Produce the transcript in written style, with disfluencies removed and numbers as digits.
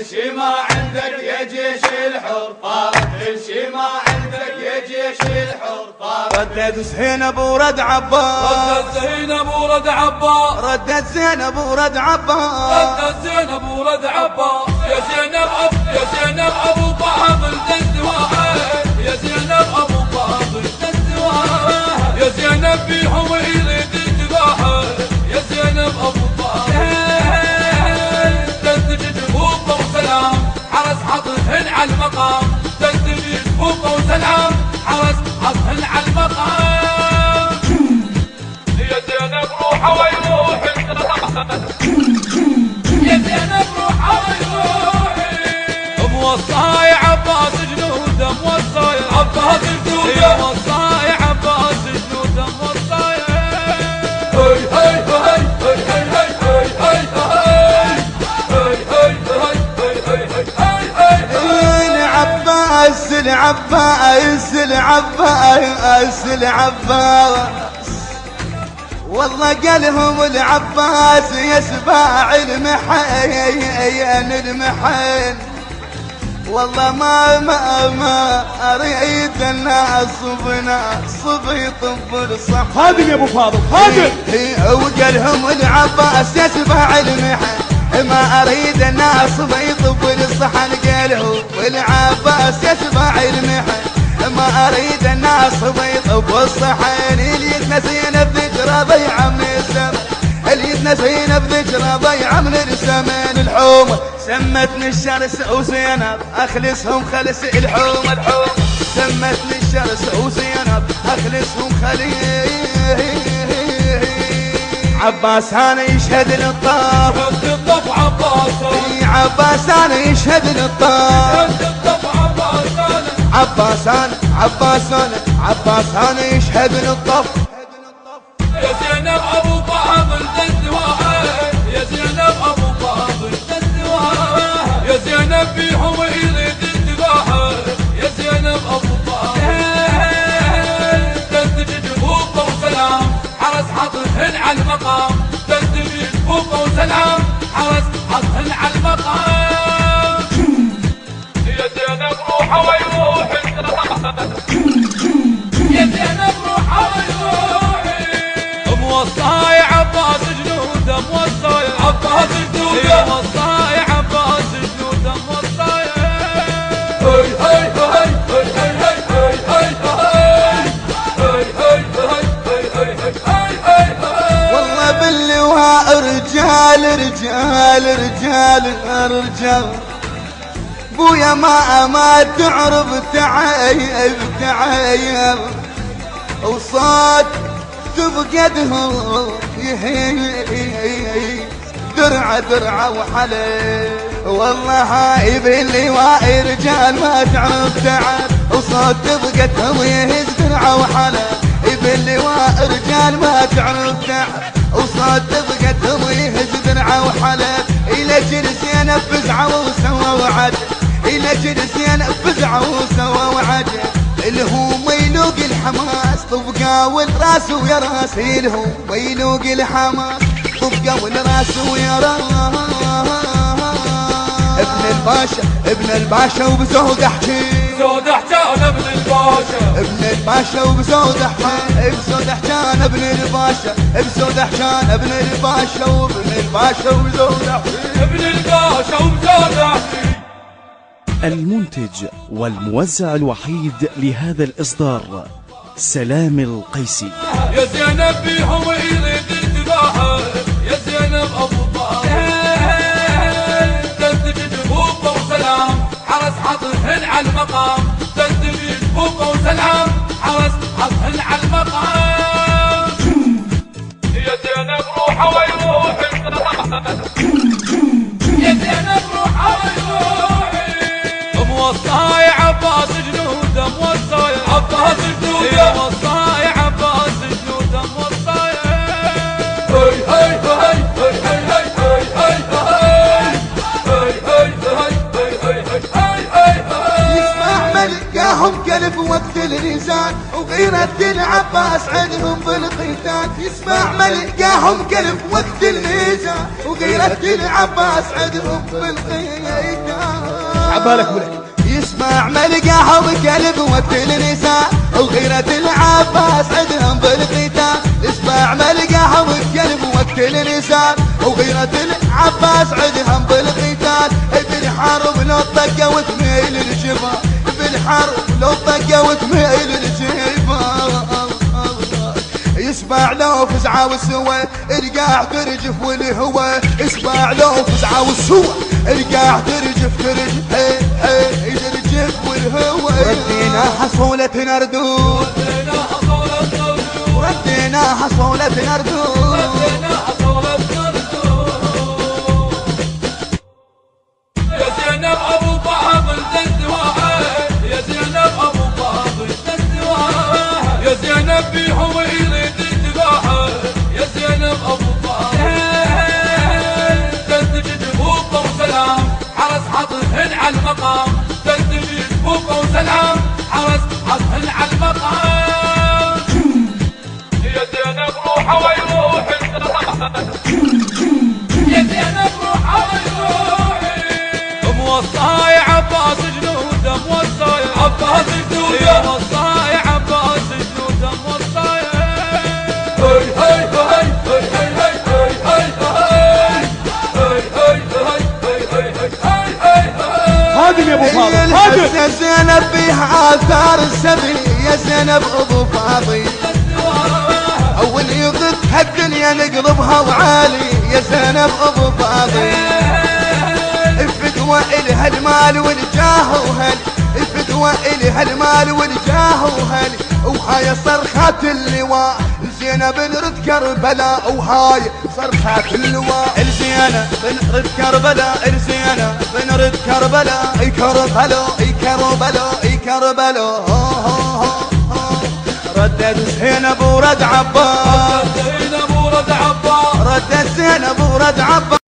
كل شي ما عندك يا جيش الحر طارت، كل شي ما عندك يا جيش الحر طارت. ردت زينب ورد عباس، ردت زينب ورد عباس، ردت زينب ورد عباس، ردت زينب ورد عباس. يا زينب يا زينب ابو فاضل تسواها، يا زينب ابو فاضل تسواها، يا زينب بيهم يريد يذبحها، يا زينب ابو فاضل تنتج جبوبه وسلام، حرس حطهن على المقام، تنتج جبوبه وسلام، حرس حطهن على المقام. يا زينب روحه ويروح يا زينب روحه ويروحي، موصاي عباس جنوده، موصاي عباس جنوده، موصاي عباس جنوده، موصاي. هي هي هي هي هي هي هي هي العباس العباس العباس العباس، والله قالهم العباس يسبع المحين المحين، والله ما اريد الناس بناس يطب الصح. خادم يا ابو فاضل خادم. وقالهم العباس يسبع المحين، ما اريد الناس يطب الصحن. قالهم العباس يسبع المحين، ما اريد الناس يطب الصحن. اليتنا زينب ذكرى ضيعه من الزمن، اليتنا زينب ذكرى ضيعه من الزمن. الحومه سمتني الشرس وزينب اخلصهم خلص الحومه، الحومه سمتني الشرس وزينب اخلصهم عباس انا يشهد للطاف، شد الطف عباس، عباس انا يشهد للطاف، شد الطف عباس، عباس انا يشهد للطف. يا زينب ابو فاضل تسواها، يا زينب ابو فاضل تسواها، يا زينب بيهم يريد يذبحها، يا زينب ابو فاضل تنتج جبوبه وسلام، حرس حطهن على المقام، تنتج جبوبه وسلام، حرس حطهن على المقام. يا زينب روحه ويروح يا زينب روحه ويروحي، موصاي عباس جنوده، موصاي عباس جنوده، موصاي عباس جنوده، موصاي. هي هي هي هي هي هي هي هي. والله باللواء رجال رجال رجال رجال، بويا ما تعرف تعيب تعيب، وصوت تفقدهم درعه درعه وحلي. والله هاي باللواء رجال ما تعرف تعب، وصوت تفقدهم يهز درعه وحلي. باللواء رجال ما تعرف تعب، وصوت تفقدهم يهز درعه وحلي. الى جلس ينفزعه وسوى وعد، الى جلس ينفزعه وسوى وعد. الهم يلوق الحماس طبقا والراس ويا راس، الهم يلوق الحماس طبقا والراس ويا راس. ابن الباشا وبزود احكي، زود حجان ابن الباشا، ابن الباشا وبزود احكي، بزود حجان ابن الباشا، بزود حجان ابن الباشا، وابن الباشا وبزود احكي، ابن الباشا وبزود احكي. المنتج والموزع الوحيد لهذا الإصدار سلام القيسي. يا زينب بيهم يريد يذبحها، يا زينب ابو فاضل تنتج جبوبه وسلام، حرس حطهن على المقام، تنتج جبوبه وسلام، حرس حطهن على المقام. يا زينب روحه ويروح يا زينب روحه ويروحي، موصاي عباس جنوده، موصاي عباس جنوده، موصاي عباس جنوده، موصاي. هي هي هي هي هي هي هي. يسمع ملقاهم كلف وقت النزال، وغيرة العباس عندهم بالقتال. يسمع ملقاهم كلف وقت النزال، وغيرة ردت العباس عدهم بالقيدان. عبالك ولك يسمع ملقاه بكلب وقتل النساء وغيرة العباس عدهم بالقتال. يسمع ملقاه بكلب وقتل النساء وغيرة العباس عدهم بالقتال. بالحرب لو طقه وتميل الجبال، بالحرب لو طقه وتميل الجبال. يسمع لو فزعه والسوى القاع ترجف والهوى. يسمع لو فزعه والسوى القاع ترجف ترجف والهوى. ردينا حصولة نردود، ردينا حصولة نردود. يا زينب ابو فاضل دز واحد، يا زينب ابو فاضل دز واحد، يا زينب بيهم يريد الذباحه، يا زينب ابو فاضل دز جبوبه وسلام، حرس حطهن على المقام، دز جبوبه وسلام، حرس حطهن على المقام. يا زينب روحه ويروح يا زينب روحه ويروح. موصاي عباس جنوده، موصاي عباس جنوده، موصاي عباس جنوده، موصاي. هي هي هي هي هي هي هي هي. هادم يا ابو فاضل هادم. يا زينب بيها آثار السبي، يا زينب ابو فاضل اول يضدها الدنيا نقلبها وعالي. يا زينب ابو فاضل الفتوى الها المال والجاه وهل، الفتوى الها المال والجاه وهل. وهاي صرخات اللواء زينب نرد كربلاء، وهاي صرخات اللواء الزينب بنرد كربلاء، الزينب بنرد كربلاء. كربلاء كربلاء كربلاء. ردت زينب ورد عباس، زينب ورد عباس، ردت زينب ورد عباس.